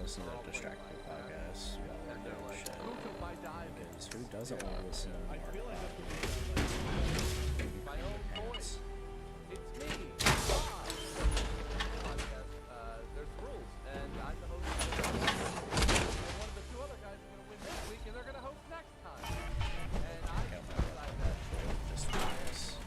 listen to Distracted Podcasts. Y'all are doing shit. Because who doesn't want to listen to more? Maybe my own voice. It's me, Bob. There's rules, and I'm the host of the podcast. And one of the two other guys is going to win this week, and they're going to host next time. And I decided that Just for this.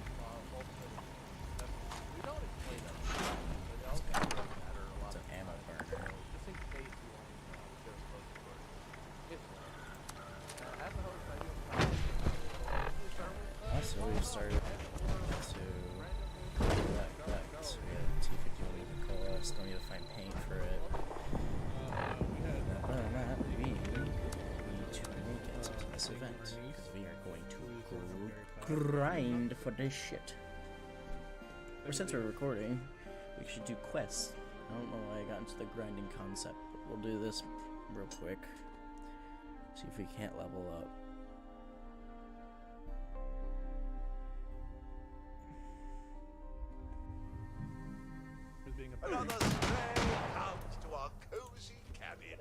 we don't explain that, but it also doesn't matter a lot. It's an ammo burner. Just in case you want to know if they're supposed to work. If as a host, I do Also, we started to collect. We had T51 even coalesce. Don't need to find paint for it. Other than that, we need to make it to this event because we are going to grind for this shit. Or since we're recording, we should do quests. I don't know why I got into the grinding concept, but we'll do this real quick. See if we can't level up. Another stray comes to our cozy cabin.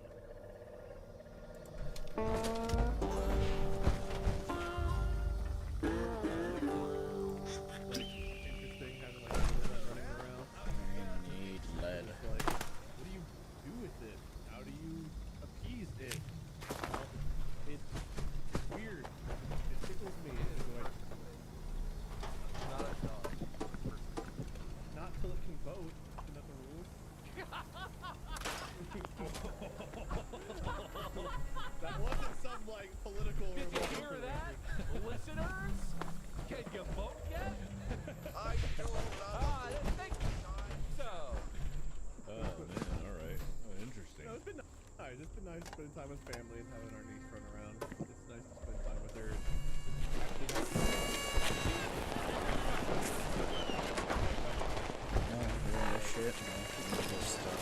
Interesting having like people that running around. I need lead. Like, what do you do with it? How do you appease it? It's weird. It tickles me. It's like, not a dog. not till it can vote. Isn't that the rule? That wasn't some like political. Did you remark hear for the that? record. Listeners? Can you vote yet? I do love I didn't think so. Oh man, alright. Oh, interesting. No, it's been nice. It's been nice spending time with family and having our niece run around. It's nice to spend time with her. No, we're doing this shit. No, we need this stuff.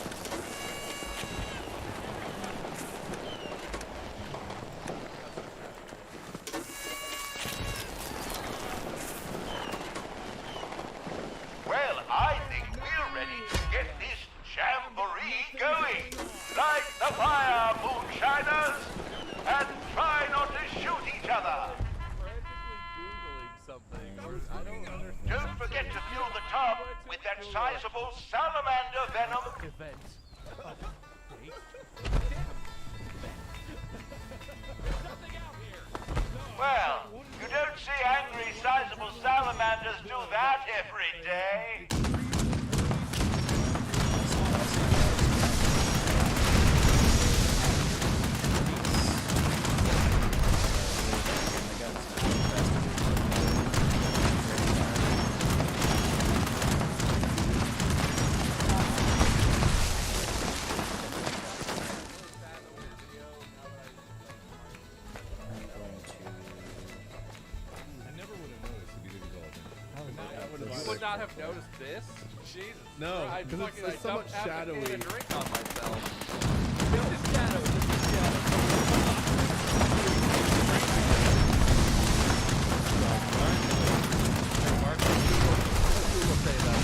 Well, I think we're ready to get this jamboree going. Light the fire, moonshiners, and try not to shoot each other. Frantically Googling something. I don't understand. Don't forget to fill the tub with that sizable salamander venom. Event. Well, you don't see angry, sizable salamanders do that every day. I never would have noticed if you didn't call them. You would not have noticed this? Jesus. No, Christ. 'cause Fucking, it's I so much dumped half a can shadowy. of drink on myself. This is shadow. This is shadow. Mark, who will say that?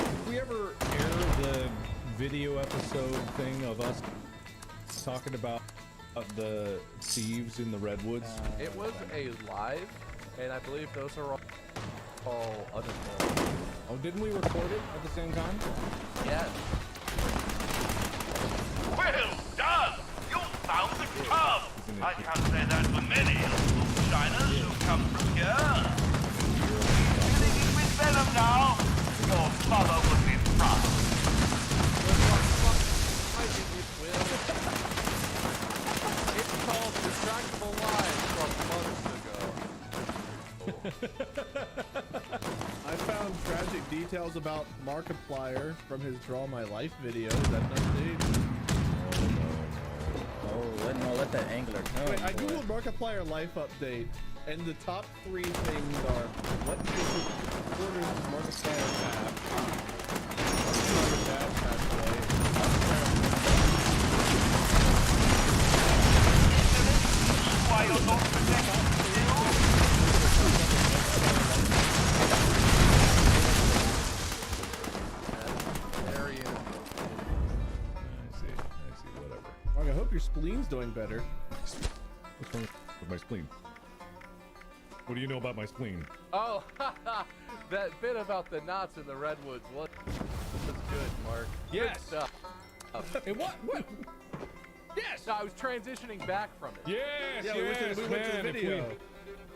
Did we ever air the video episode thing of us talking about the thieves in the redwoods? It was a live, and I believe those are all uninformed. Oh, didn't we record it at the same time? Yes. Well done! You found the tub! I can't say that for many of the moonshiners who come from here. Filling it with venom now. Your mother would be proud. It's called Distractable Lives from months ago. I found tragic details about Markiplier from his Draw My Life video. Is that an update? Oh, let that angler come. Wait, I boy. googled Markiplier life update, and the top 3 things are: what quarters does Markiplier have? What's his dad passed away? Why you're not protected? Very spleen's doing better. What's wrong with my spleen? What do you know about my spleen? Oh, that bit about the knots in the redwoods was good, Mark. Yes. Good stuff. Hey, what? Yes. No, I was transitioning back from it. Yes. Yeah, yes, we went to the man. video.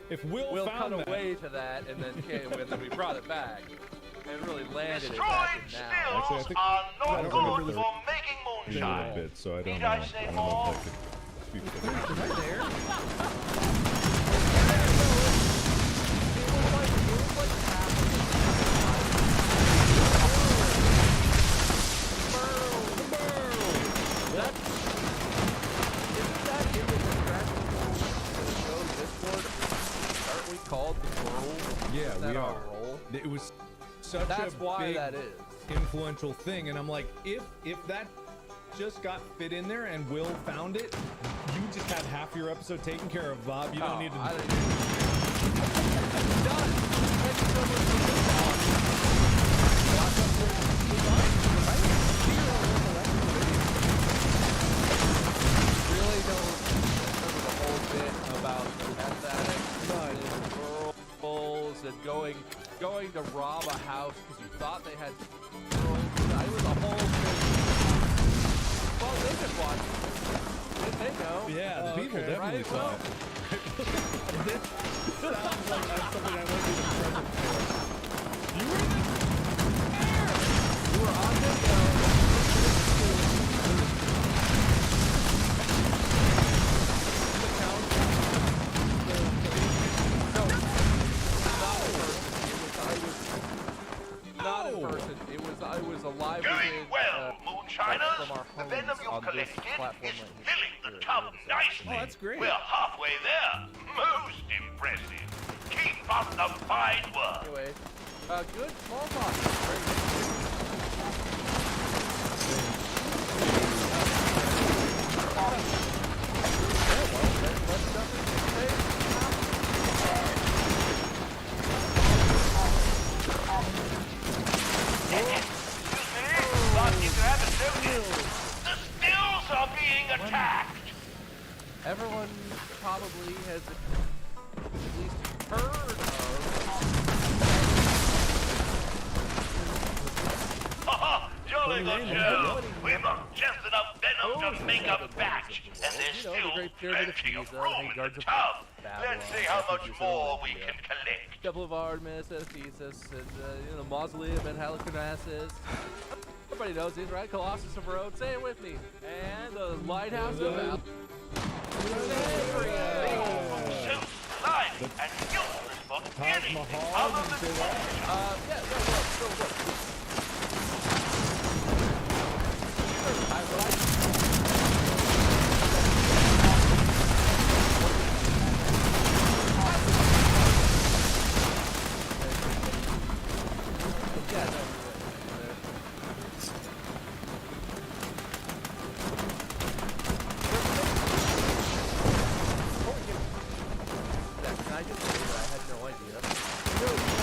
If Will We'll found cut that, away to that, and then we brought it back, and really landed it Destroyed back in now. Actually, I stills think- are I no don't remember good the- for making a moonshine. bit, so I don't Need know. I say I don't more? know if I could speak to that. Was I there? Called the World? Yeah, Is that we our are. role? It was such That's a why big, that is. influential thing, and I'm like, if that just got fit in there and Will found it, you just had half your episode taken care of, Bob. You don't need to. I didn't- Done. Thank you so much for really don't remember the whole bit about the meth addicts and girls and going to rob a house because you thought they had girls. It was a whole thing. Well, they've been watching. Did they know? Yeah, the people okay. definitely Right, saw well- it. This sounds like that's something I won't be present for. You were in the You were on video. Not in person. I was alive. Doing well, moonshiners. from our The venom homes you on this collected platform is right filling here. the tub nicely. Oh, that's great. We're halfway there. Most impressive. Keep up the fine work. Anyway, good smallpox. Very good. Let's jump into today's Excuse me, thought you haven't noticed. The stills are being attacked. Everyone probably has at least heard of. Haha, jolly good show. We've got just enough venom to make a batch, and there's You know, the still Great Pyramid of plenty of Giza, room Hanging in Gardens the of tub. Babylon, Let's see how much Ephesus, more we Olympia. can collect. Temple of Artemis, Ephesus, and the Mausoleum at Halicarnassus. Everybody knows these, right? Colossus of Rhodes, say it with me. And the Lighthouse of Alexandria. So slimy and useless for anything Mahal, other did you than say that? Look. I like yeah, no, can I just say that I had no idea?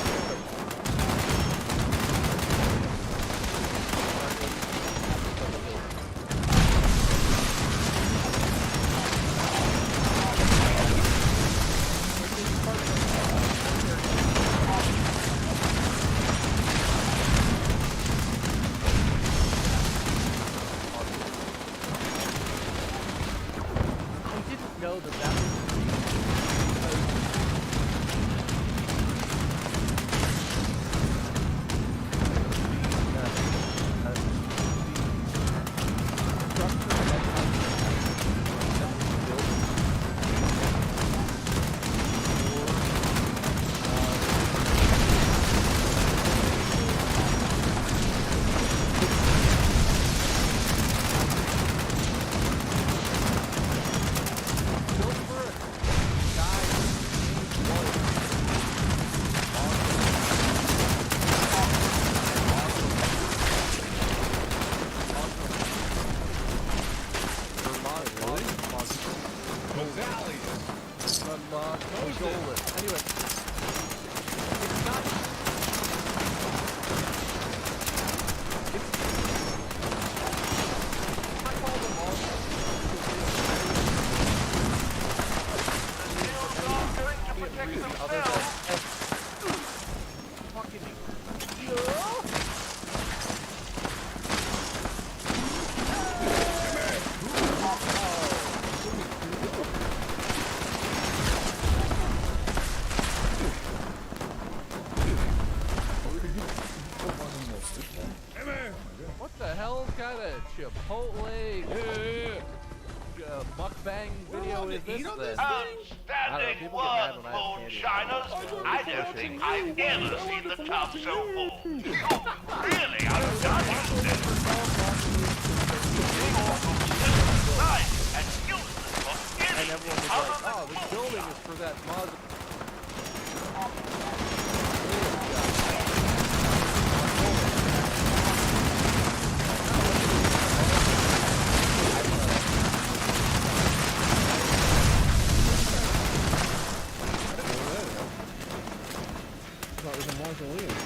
kind of Chipotle mukbang video is this then? Outstanding people get mad work, when I have candy. moonshiners. I don't think I've ever seen the tub so full. You've really outdone yourself. Nice and useless for And anything everyone was other like, than oh, this building is for that Muslim. Thought it was a mausoleum.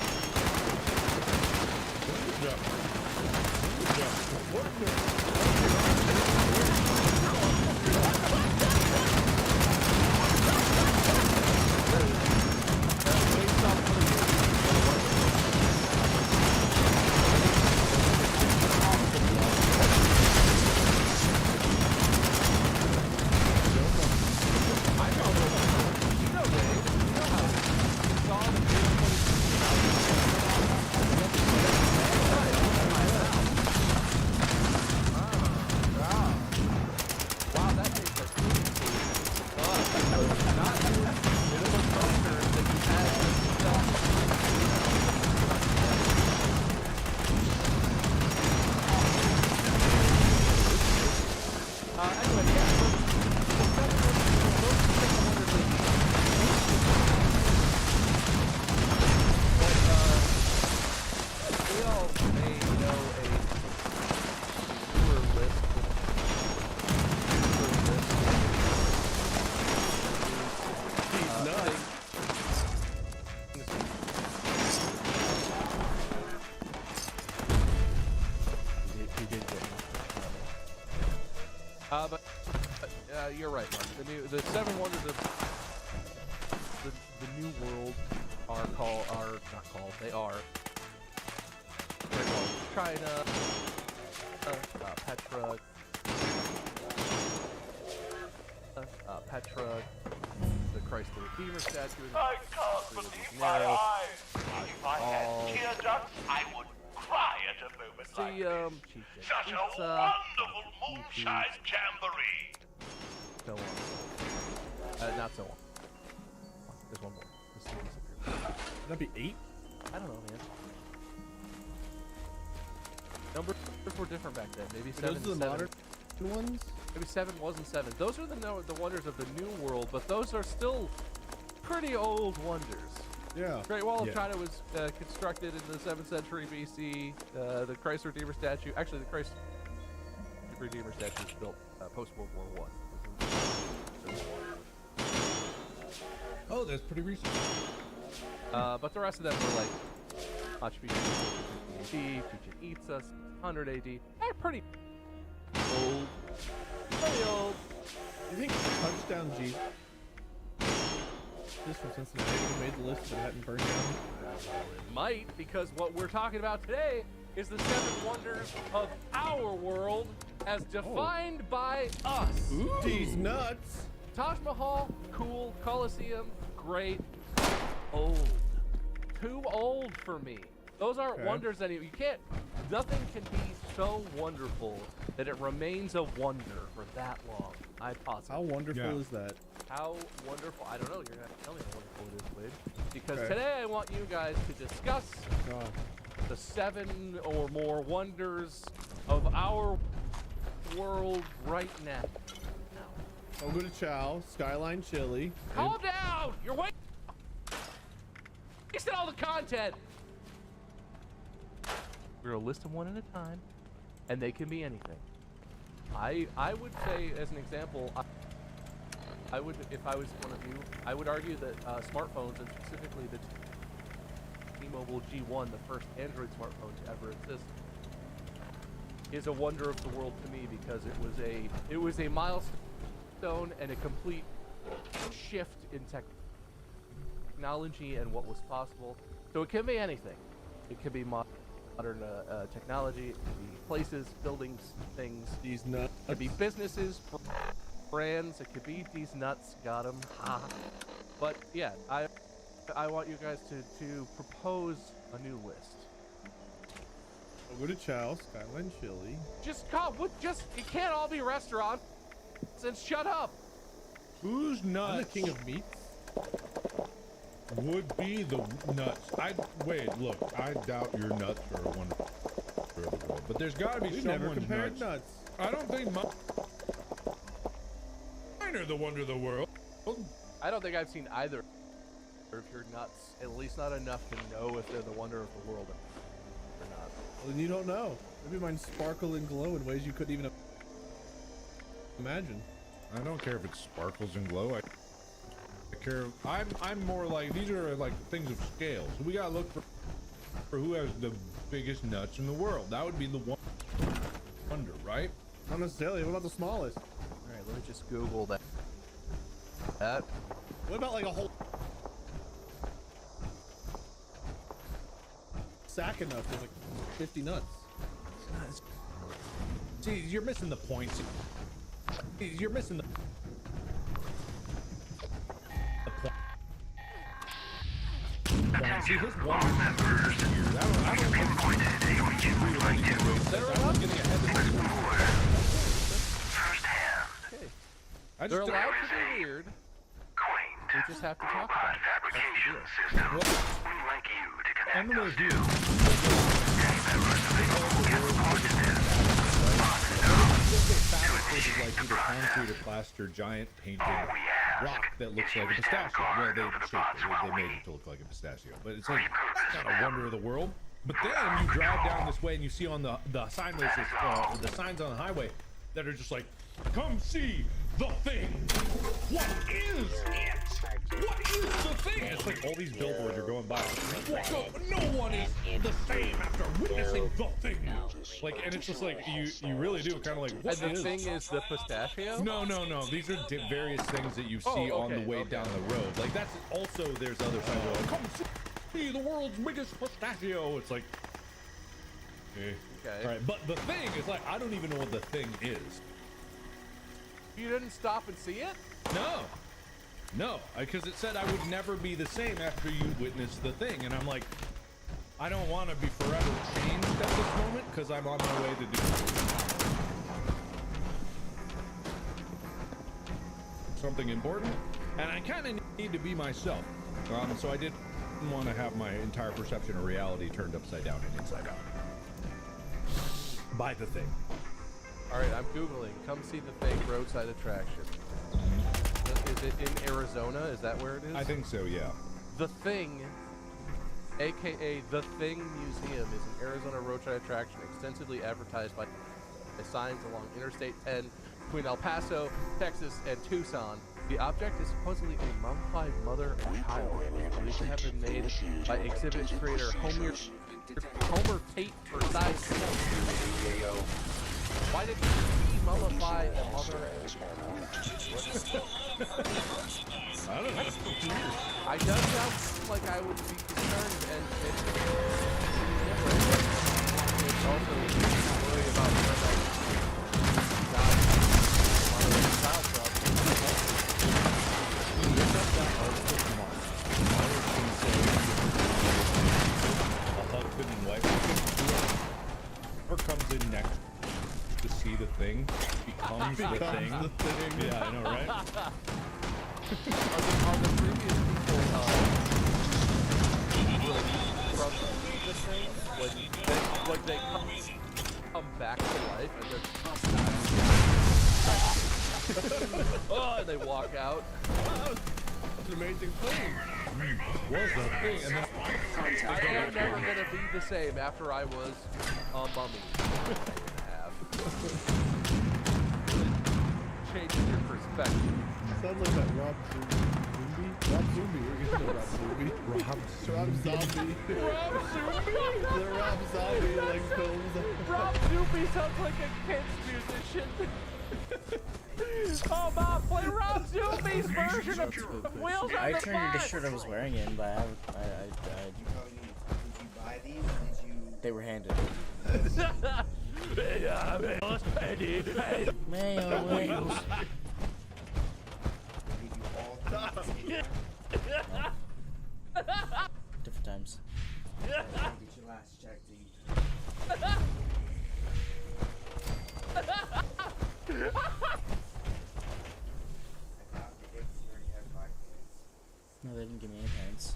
You're right, Mark. The seven wonders of the new world are they're called China, Petra, the Christ the Redeemer statue. I can't believe my eyes. If I had tear ducts, I would cry at a moment like this. Such a wonderful moonshine jamboree. So on. Not so on. There's one more. This thing disappeared. That'd be 8? I don't know, man. Numbers were different back then. Maybe Those are the modern ones? Maybe 7 wasn't 7. Those are the wonders of the new world, but those are still pretty old wonders. Yeah. Great Wall of China was constructed in the 7th century BC. The Christ Redeemer statue, actually the Christ Redeemer statue was built post-World War I. Oh, that's pretty recent. But the rest of them were like Machu Picchu, Chichen Itza, 100 AD. They're pretty old. Pretty old. You think Touchdown G this from Cincinnati made the list but hadn't burned down? Might, because what we're talking about today is the 7 wonders of our world as defined by us. These nuts! Taj Mahal, cool. Colosseum, great. Old. Too old for me. Those aren't wonders anymore. You can't, nothing can be so wonderful that it remains a wonder for that long. I posit. How wonderful is that? How wonderful. I don't know. You're going to have to tell me how wonderful it is, Wade. Because today I want you guys to discuss the 7 or more wonders of our world right now. Fogo de Chao, Skyline Chili. Calm down! You're wasting all the content! We're gonna list them one at a time, and they can be anything. I would say, as an example, I would, if I was one of you, I would argue that smartphones, and specifically the T-Mobile G1, the first Android smartphone to ever exist, is a wonder of the world to me because it was a milestone and a complete shift in technology and what was possible. So it can be anything. It can be modern technology. It can be places, buildings, things. These nuts. It could be businesses, brands. It could be these nuts. Got them. But yeah, I want you guys to propose a new list. I'll go to Chow, Skyline Chili. Just come. It can't all be restaurants. And shut up. Whose I'm the nuts king of meats. would be the nuts? Wait, look, I doubt your nuts are a wonderful of the world, but there's got to be We never someone's compared nuts. nuts. I don't think mine are the wonder of the world. I don't think I've seen either. Or if you're nuts, at least not enough to know if they're the wonder of the world or not. Well, then you don't know. Maybe mine sparkle and glow in ways you couldn't even imagine. I don't care if it sparkles and glow. I care. I'm more like, these are like things of scale. So we gotta look for who has the biggest nuts in the world. That would be the wonder, right? Not necessarily. What about the smallest? All right, let me just Google that. What about like a whole sack of nuts with like 50 nuts? See, you're missing the point. See, you're missing the point. See, his one I don't Pinpointed AOQ They're allowed to firsthand. They're allowed to be weird. Quaint. We just have to talk about it. Fabrication system. We'd like you to I'm connect gonna us do to any members available. Get positive. is like either concrete or plaster, giant painted rock that looks like a pistachio. Well, they made it to look like a pistachio, but it's like, that's not a wonder of the world. But then you drive down this way and you see on the signways, the signs on the highway that are just like, come see the thing. What is it? What is the thing? And it's like all these billboards are going by. No one is the same after witnessing the thing. Like, and it's just like, you really do kind of like, what And the is? thing is the pistachio? No. These are various things that you see on the way down the road. Like, that's also, there's other signs that are like, come see the world's biggest pistachio. It's like, okay. All right, but the thing is like, I don't even know what the thing is. You didn't stop and see it? No, because it said I would never be the same after you witnessed the thing, and I'm like, I don't want to be forever changed at this moment because I'm on my way to do something important, and I kind of need to be myself. So I didn't want to have my entire perception of reality turned upside down and inside out by the thing. All right, I'm Googling. Come see the thing roadside attraction. Is it in Arizona? Is that where it is? I think so, yeah. The Thing, aka The Thing Museum, is an Arizona roadside attraction extensively advertised by signs along Interstate 10 between El Paso, Texas, and Tucson. The object is supposedly a mummified mother and child. Believed to have been made by exhibit creator Homer Tate for size. Why did he mummify a mother and child? I don't know. I does sound like I would be concerned and it's also worry about where that mother and child from. A husband and wife, whoever comes in next to see the thing becomes the thing. Yeah, I know, right? Are the previous people from this thing when they come back to life and they're oh, and they walk out. It's an amazing thing. Was the thing, and then I am never gonna be the same after I was a mummy. Changes your perspective. Sounds like that Rob Zombie. Rob Zombie. We're getting to Rob Zombie. Rob Zombie. Rob Zombie? The Rob Zombie like films. Rob Zombie sounds like a kid's musician. Oh, Bob, play Rob Zombie's version of Wheels on I the turned into the Bus. shirt I was wearing in, but Did you buy these? Did you? they were handed. Mayo wings. Different times. Get your last check, dude. No, they didn't give me any pants.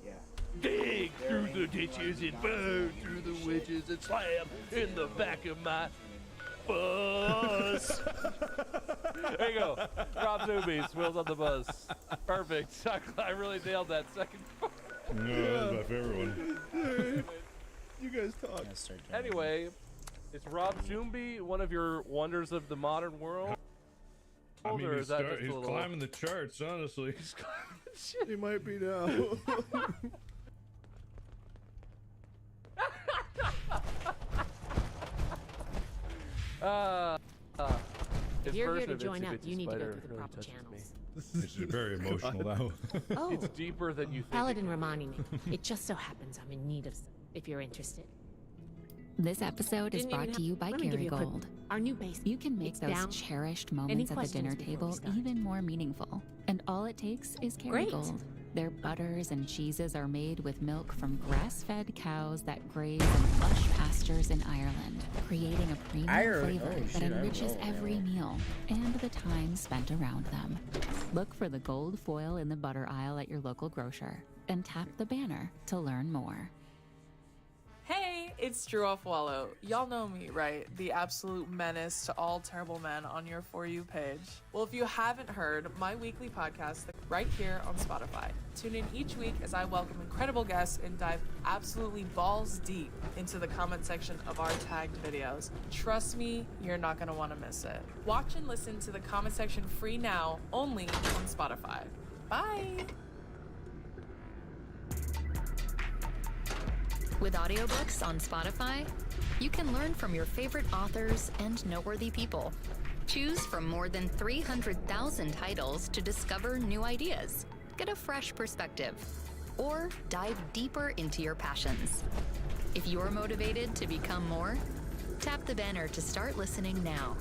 Yeah. Dig through the ditches and burn through the wedges and slam in the back of my bus. There you go. Rob Zoomies, Wheels on the Bus. Perfect. I really nailed that second part. No, that's my favorite one. You guys talk. Let's start doing Anyway, is Rob Zombie one of your wonders of the modern world? I mean, Or is that just he's a little... climbing the charts, honestly. He might be now. If his you're here version to of join Itsy up, Bitsy you need to go Spider through the really proper touches channels. It's very emotional now. Oh, It's deeper than you think. Paladin reminding me. It just so happens I'm in need of some, if you're interested. This episode is Didn't even brought to have- you by let me give you a quick- Kerrygold. Our new base. You can make It's those down. cherished Any moments at the questions dinner before we table start? even more meaningful. And all it takes is Great. Kerrygold. Their butters and cheeses are made with milk from grass-fed cows that graze in lush pastures in Ireland, creating a premium Ireland? flavor Oh, that shit, I enriches know, every yeah. meal and the time spent around them. Look for the gold foil in the butter aisle at your local grocer and tap the banner to learn more. Hey, it's Drew Offwallow. Y'all know me, right? The absolute menace to all terrible men on your For You page. Well, if you haven't heard, my weekly podcast right here on Spotify. Tune in each week as I welcome incredible guests and dive absolutely balls deep into the comment section of our tagged videos. Trust me, you're not gonna wanna miss it. Watch and listen to the comment section free now, only on Spotify. Bye! With audiobooks on Spotify, you can learn from your favorite authors and noteworthy people. Choose from more than 300,000 titles to discover new ideas, get a fresh perspective, or dive deeper into your passions. If you're motivated to become more, tap the banner to start listening now.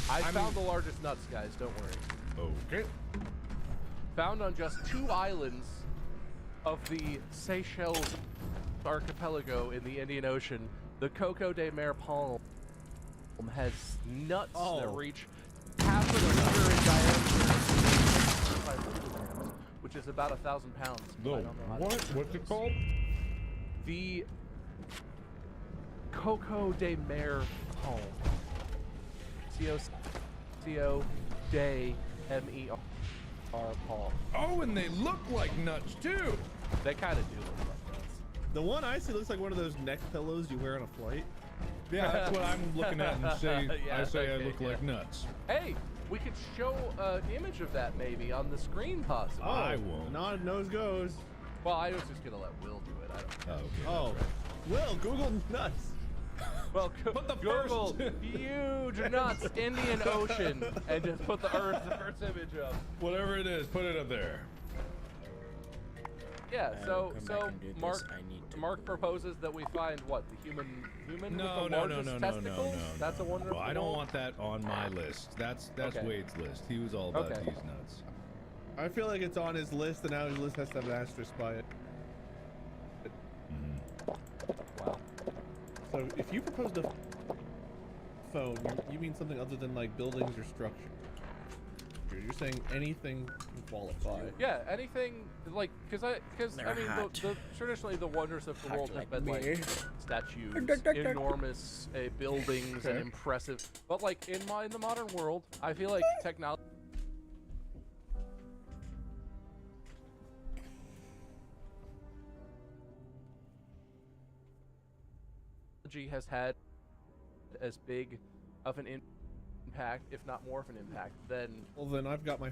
I found the largest nuts, guys. Don't worry. Okay. Found on just 2 islands of the Seychelles archipelago in the Indian Ocean, the Coco de Mer palm has nuts that reach half of a meter in diameter, 5 kilograms, which is about 1,000 pounds. No, I don't know how to what? do What's it this. called? The Coco de Mer palm. C-O de M-E-R palm. Oh, and they look like nuts too. They kind of do look like nuts. The one I see looks like one of those neck pillows you wear on a flight. Yeah, that's what I'm looking at and say. Yeah, I say okay, I look yeah. like nuts. Hey, we could show an image of that maybe on the screen possibly. I won't. Nod, nose goes. Well, I was just gonna let Will do it. I don't know. Oh, okay. Oh, Will, Google nuts. Well, But the Google first- huge nuts, Indian Ocean, and just put the first image up. Whatever it is, put it up there. Yeah. I So will come so back and do this. Mark I need to Mark go. proposes that we find what the human No, with the no, largest no, no, no, testicles. no. That's a wonder. Well, of the I don't world? want that on my list. That's Okay. Wade's list. He was all about Okay. these nuts. I feel like it's on his list, and now his list has to have an asterisk by it. Wow. So if you proposed a phone, you mean something other than like buildings or structure. You're saying anything can qualify. Yeah, anything like because I They're mean hot. the traditionally the wonders of the Hot world have like been me. like statues, enormous buildings, and Okay. impressive. But like in the modern world, I feel like technology has had as big of an impact, if not more of an impact, than Well, then I've got my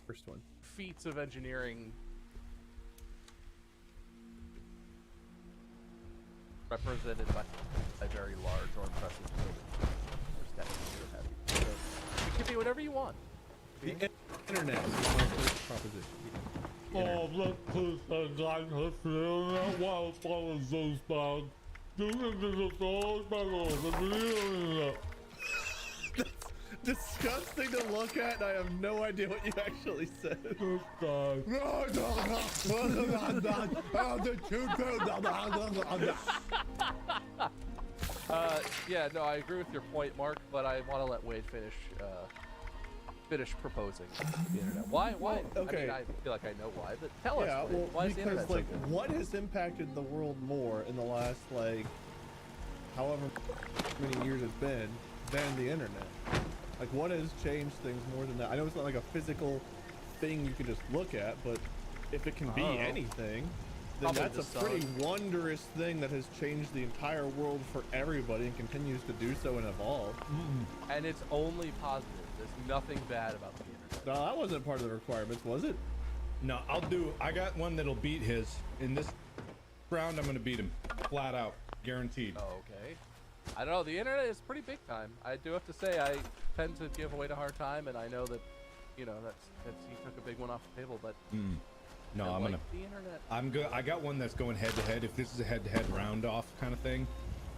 first one. feats of engineering. represented by very large or impressive buildings. There's technically heavy. So it could be whatever you want. The internet is my first proposition. Oh, let's put the guy that wild follows those bad. That's disgusting to look at, and I have no idea what you actually said. Yeah, no, I agree with your point, Mark, but I want to let Wade finish proposing the internet. Why? Okay. I mean, I feel like I know why, but tell us. Yeah, Wade, well, why is the because internet so like, good? what has impacted the world more in the last like, however many years it's been, than the internet? Like, what has changed things more than that? I know it's not like a physical thing you can just look at, but if it can be anything, then Probably that's the a pretty sun. wondrous thing that has changed the entire world for everybody and continues to do so and evolve. And it's only positive. There's nothing bad about the internet. No, that wasn't part of the requirements, was it? No, I got one that'll beat his. In this round, I'm gonna beat him. Flat out. Guaranteed. Okay. I don't know. The internet is pretty big time. I do have to say, I tend to give Wade a hard time, and I know that, you know, that's he took a big one off the table, but No, I I'm like gonna. the internet. I'm good. I got one that's going head to head. If this is a head to head round off kind of thing.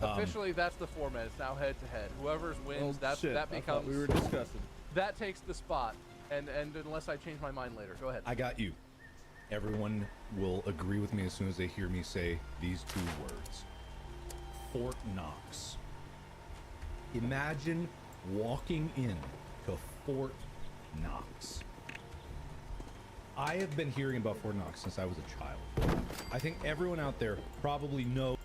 Officially, that's the format. It's now head to head. Whoever's wins, Oh, shit. that I thought becomes. we were discussing. That takes the spot, and unless I change my mind later, go ahead. I got you. Everyone will agree with me as soon as they hear me say these two words. Fort Knox. Imagine walking in to Fort Knox. I have been hearing about Fort Knox since I was a child. I think everyone out there probably knows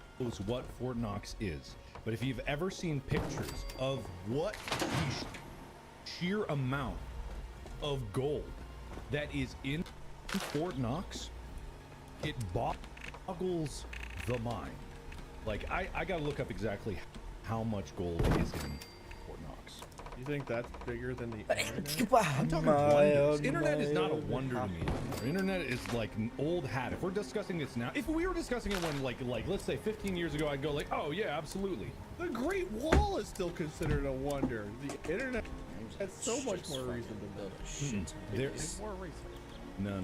what Fort Knox is. But if you've ever seen pictures of what the sheer amount of gold that is in Fort Knox, it boggles the mind. Like, I gotta look up exactly how much gold is in Fort Knox. You think that's bigger than the internet? I'm talking wonders. Internet is not a wonder to me anymore. Internet is like an old hat. If we're discussing this now, if we were discussing it when like let's say 15 years ago, I'd go like, oh yeah, absolutely. The Great Wall is still considered a wonder. The internet has so much more reason to build it. There's More recent. no.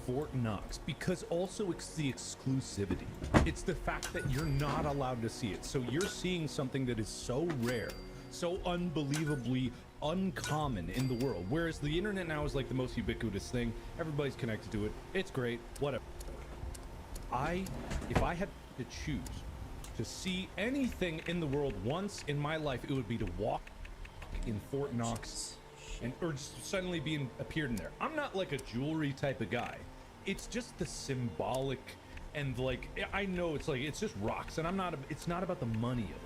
Fort Knox, because also it's the exclusivity. It's the fact that you're not allowed to see it. So you're seeing something that is so rare, so unbelievably uncommon in the world. Whereas the internet now is like the most ubiquitous thing. Everybody's connected to it. It's great. Whatever. If I had to choose to see anything in the world once in my life, it would be to walk in Fort Knox or just suddenly appeared in there. I'm not like a jewelry type of guy. It's just the symbolic and like, I know it's like, it's just rocks, and it's not about the money of it.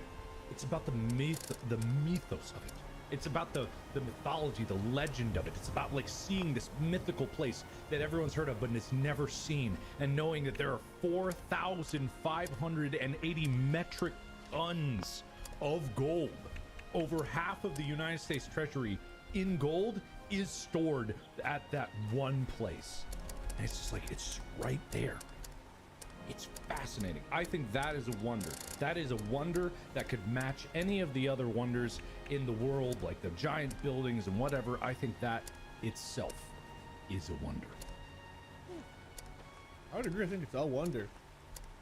It's about the mythos of it. It's about the mythology, the legend of it. It's about like seeing this mythical place that everyone's heard of but it's never seen, and knowing that there are 4,580 metric tons of gold. Over half of the United States Treasury in gold is stored at that one place. And it's just like, it's right there. It's fascinating. I think that is a wonder. That is a wonder that could match any of the other wonders in the world, like the giant buildings and whatever. I think that itself is a wonder. I would agree. I think it's a wonder.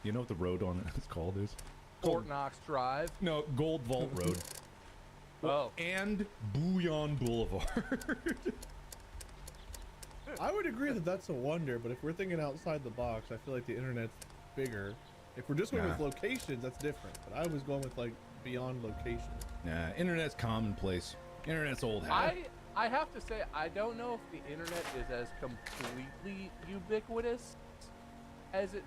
You know what the road on it is called is? Fort Knox Drive. No, Gold Vault Road. Oh. And Bouillon Boulevard. I would agree that that's a wonder, but if we're thinking outside the box, I feel like the internet's bigger. If we're just going with locations, that's different. But I was going with like beyond location. Nah, internet's commonplace. Internet's old hat. I have to say, I don't know if the internet is as completely ubiquitous as it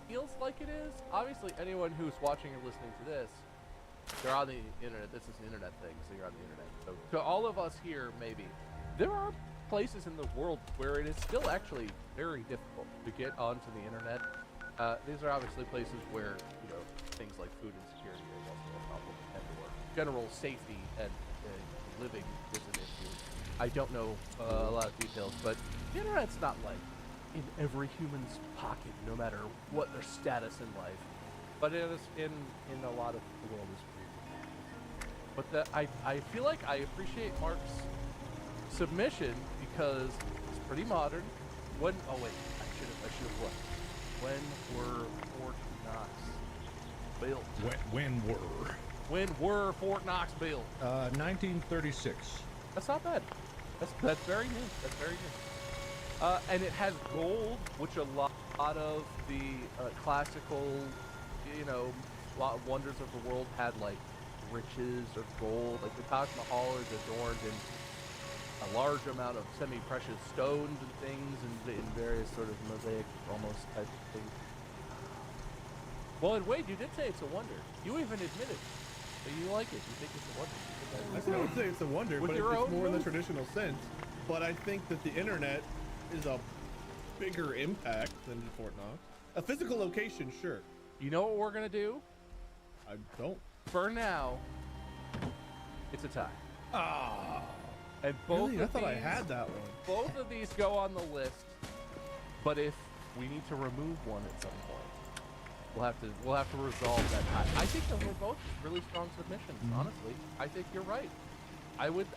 feels like it is. Obviously, anyone who's watching or listening to this, they're on the internet. This is an internet thing, so you're on the internet. So to all of us here, maybe, there are places in the world where it is still actually very difficult to get onto the internet. These are obviously places where, you know, things like food insecurity is also a problem, and or general safety and living is an issue. I don't know a lot of details, but the internet's not like in every human's pocket, no matter what their status in life. but it is in a lot of the world is pretty. But I feel like I appreciate Mark's submission because it's pretty modern. When oh wait, I should have looked. When were Fort Knox built? When were Fort Knox built? 1936. That's not bad. That's very new. That's very new. And it has gold, which a lot of the classical, wonders of the world had like riches of gold. Like the Taj Mahal is adorned in a large amount of semi-precious stones and things, and in various sort of mosaic almost type of things. Well, and Wade, you did say it's a wonder. You even admitted that you like it. You think it's a wonder. I still would say it's a wonder, but it's more in the traditional sense. But I think that the internet is a bigger impact than Fort Knox. A physical location, sure. You know what we're gonna do? I don't. For now, it's a tie. Ah. And both really? I of thought these, I had that one. Both of these go on the list, but if we need to remove one at some point, we'll have to resolve that tie. I think that we're both really strong submissions. Honestly, I think you're right. I'd give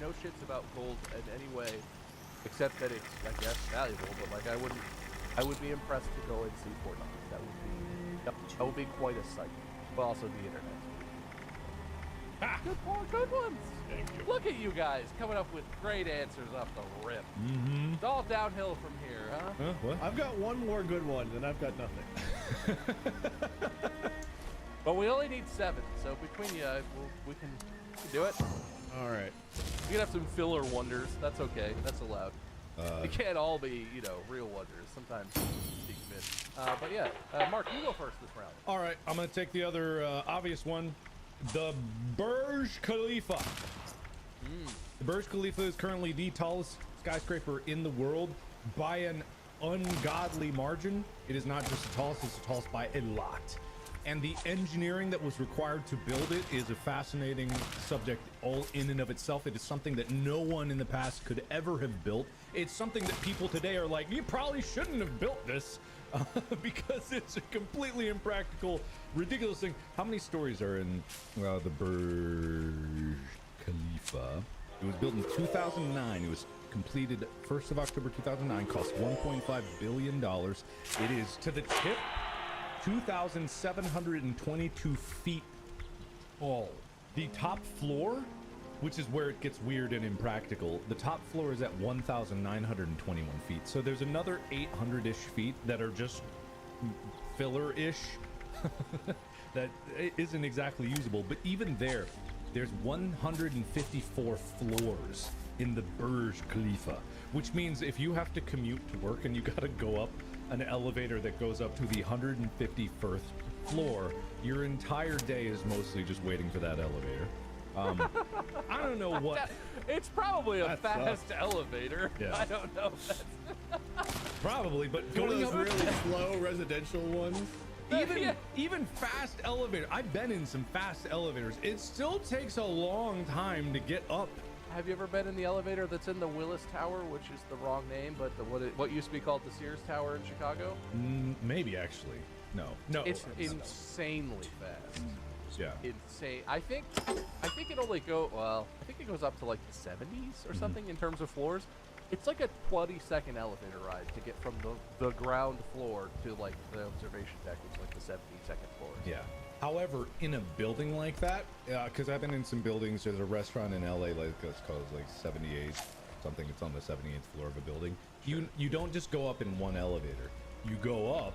no shits about gold in any way, except that it's, I guess, valuable. But like, I would be impressed to go and see Fort Knox. That would be quite a sight. But also the internet. Good ones. Thank you. Look at you guys coming up with great answers off the rip. It's all downhill from here, huh? What? I've got one more good one, and I've got nothing. But we only need 7, so between you, we can do it. All right. We can have some filler wonders. That's okay. That's allowed. It can't all be, real wonders. Sometimes sneak miss. But yeah, Mark, you go first this round. All right, I'm gonna take the other obvious one. The Burj Khalifa. The Burj Khalifa is currently the tallest skyscraper in the world by an ungodly margin. It is not just the tallest, it's the tallest by a lot. And the engineering that was required to build it is a fascinating subject all in and of itself. It is something that no one in the past could ever have built. It's something that people today are like, you probably shouldn't have built this. Because it's a completely impractical, ridiculous thing. How many stories are in the Burj Khalifa? It was built in 2009. It was completed 1st of October 2009. Cost $1.5 billion. It is to the tip 2,722 feet tall. The top floor, which is where it gets weird and impractical, the top floor is at 1,921 feet. So there's another 800-ish feet that are just filler-ish that isn't exactly usable. But even there's 154 floors in the Burj Khalifa, which means if you have to commute to work and you got to go up an elevator that goes up to the 151st floor, your entire day is mostly just waiting for that elevator. I don't know what. It's probably a fast elevator. Yeah. I don't know. Probably, but One of going those up really slow residential ones. even fast elevator. I've been in some fast elevators. It still takes a long time to get up. Have you ever been in the elevator that's in the Willis Tower, which is the wrong name, but what used to be called the Sears Tower in Chicago? Maybe actually. No. It's insanely fast. Yeah. Insane. I think it only I think it goes up to like the 70s or something in terms of floors. It's like a 20-second elevator ride to get from the ground floor to like the observation deck, which is like the 72nd floor. Yeah. However, in a building like that, because I've been in some buildings, there's a restaurant in LA like it's called like 78 something. It's on the 78th floor of a building. You don't just go up in one elevator. You go up,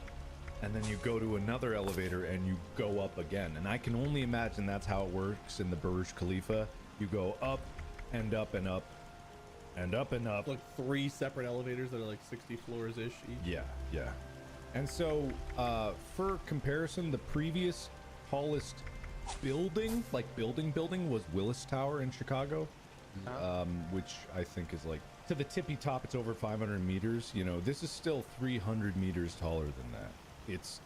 and then you go to another elevator, and you go up again. And I can only imagine that's how it works in the Burj Khalifa. You go up and up and up and up and up. Like 3 separate elevators that are like 60 floors ish each. Yeah. And so, for comparison, the previous tallest building was Willis Tower in Chicago, which I think is like to the tippy top. It's over 500 meters. This is still 300 meters taller than that. It's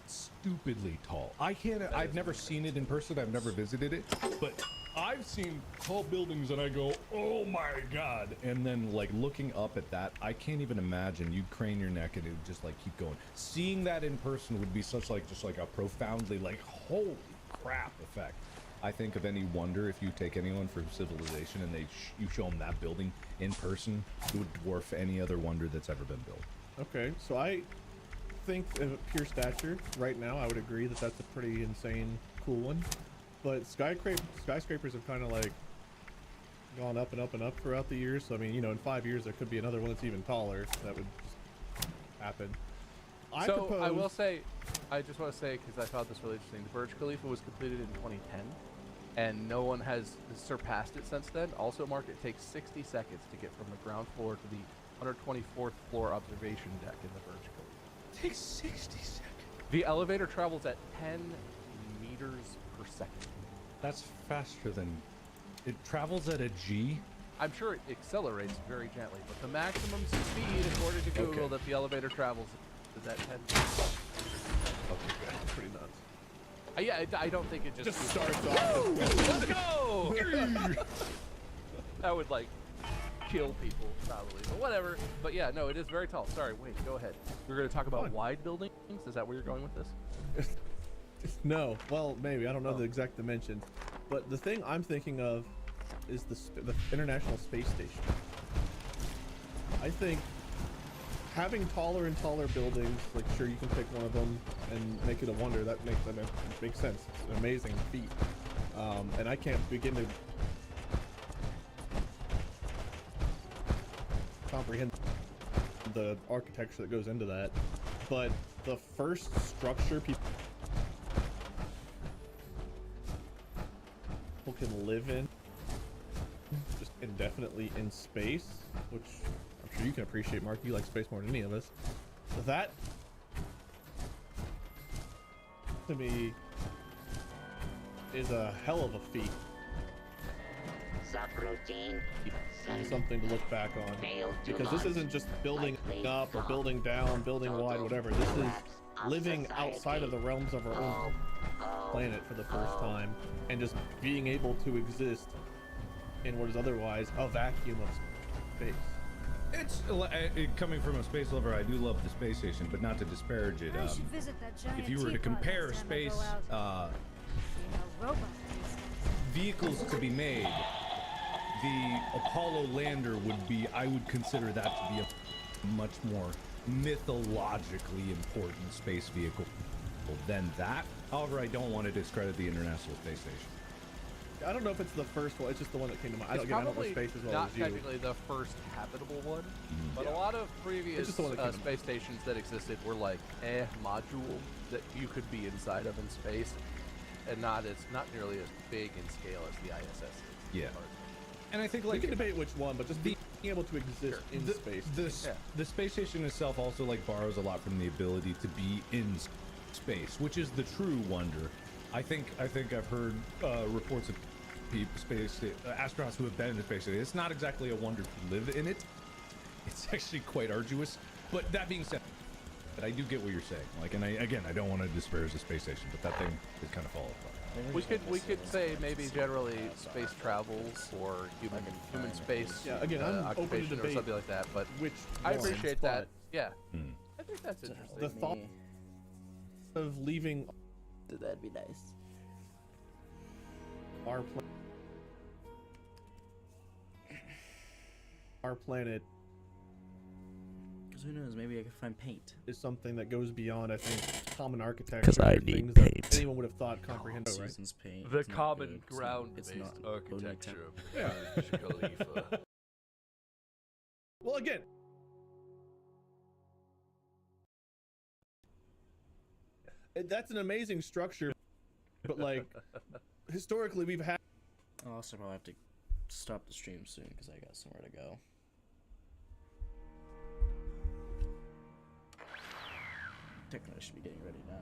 stupidly tall. I've never seen it in person. I've never visited it, but I've seen tall buildings and I go, oh my god. And then like looking up at that, I can't even imagine. You'd crane your neck and it would just like keep going. Seeing that in person would be such like just like a profoundly like holy crap effect. I think of any wonder, if you take anyone from civilization and you show them that building in person, it would dwarf any other wonder that's ever been built. Okay, so I think of pure stature right now, I would agree that that's a pretty insane, cool one. But skyscrapers have kind of like gone up and up and up throughout the years. So I mean, you know, in 5 years there could be another one that's even taller that would just happen. I will say, I just want to say, because I found this really interesting, the Burj Khalifa was completed in 2010, and no one has surpassed it since then. Also, Mark, it takes 60 seconds to get from the ground floor to the 124th floor observation deck in the Burj Khalifa. It takes 60 seconds. The elevator travels at 10 meters per second. That's faster than... It travels at a G? I'm sure it accelerates very gently, but the maximum speed, according to Google, that the elevator travels is at 10 meters. Okay, good. That's pretty nuts. Yeah, I don't think it just starts off. Let's go! That would, like, kill people, probably. But whatever. But yeah, no, it is very tall. Sorry, wait, go ahead. We're going to talk about wide buildings? Is that where you're going with this? No. Well, maybe. I don't know the exact dimensions. But the thing I'm thinking of is the International Space Station. I think having taller and taller buildings, like sure you can pick one of them and make it a wonder. That makes sense. It's an amazing feat. And I can't begin to comprehend the architecture that goes into that. But the first structure people can live in just indefinitely in space, which I'm sure you can appreciate, Mark. You like space more than any of us. That to me is a hell of a feat. And something to look back on, because this isn't just building up or building down, building wide, whatever. This is living outside of the realms of our own planet for the first time and just being able to exist in what is otherwise a vacuum of space. It's coming from a space lover. I do love the space station, but not to disparage it. If you were to compare space vehicles to be made, the Apollo lander would be, I would consider that to be a much more mythologically important space vehicle than that. However, I don't want to discredit the International Space Station. I don't know if it's the first one. It's just the one that came to mind. I don't know space as well as you. Not technically the first habitable one, but a lot of previous space stations that existed were like module that you could be inside of in space, and not nearly as big in scale as the ISS is. Yeah. And I think like we can debate which one, but just being able to exist in space. The space station itself also like borrows a lot from the ability to be in space, which is the true wonder. I think I've heard reports of astronauts who have been in the space station. It's not exactly a wonder to live in it. It's actually quite arduous. But that being said, I do get what you're saying. Like, and I don't want to disparage the space station, but that thing is kind of fall apart. We could say maybe generally space travels or human space occupation or something like that. But I appreciate that. Yeah, I think that's interesting. The thought of leaving. That'd be nice. Our planet. Because who knows? Maybe I could find paint. Is something that goes beyond, I think, common architecture. Because I need paint. That anyone would have thought comprehensible. Right? Paint. The common ground-based architecture. Yeah. Well, again. That's an amazing structure, but like historically we've had. I'll also probably have to stop the stream soon because I got somewhere to go. Technically, I should be getting ready now.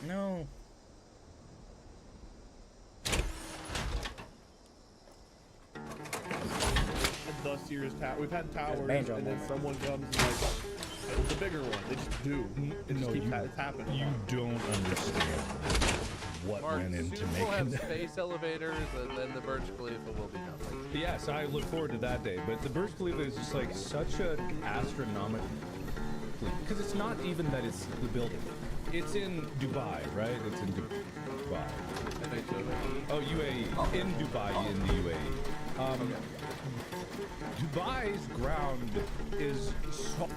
No. Thus year's tower. We've had towers, banjo and then moment. someone comes and like, it's a bigger one. They just do. It just keeps it's happening. You don't understand what Mark, went into soon we'll making have that. space elevators, and then the Burj Khalifa will be nothing. Yes, I look forward to that day. But the Burj Khalifa is just like such an astronomical, because it's not even that it's the building. It's in Dubai, right? It's in Dubai. Oh, UAE. In Dubai, in the UAE. Dubai's ground is so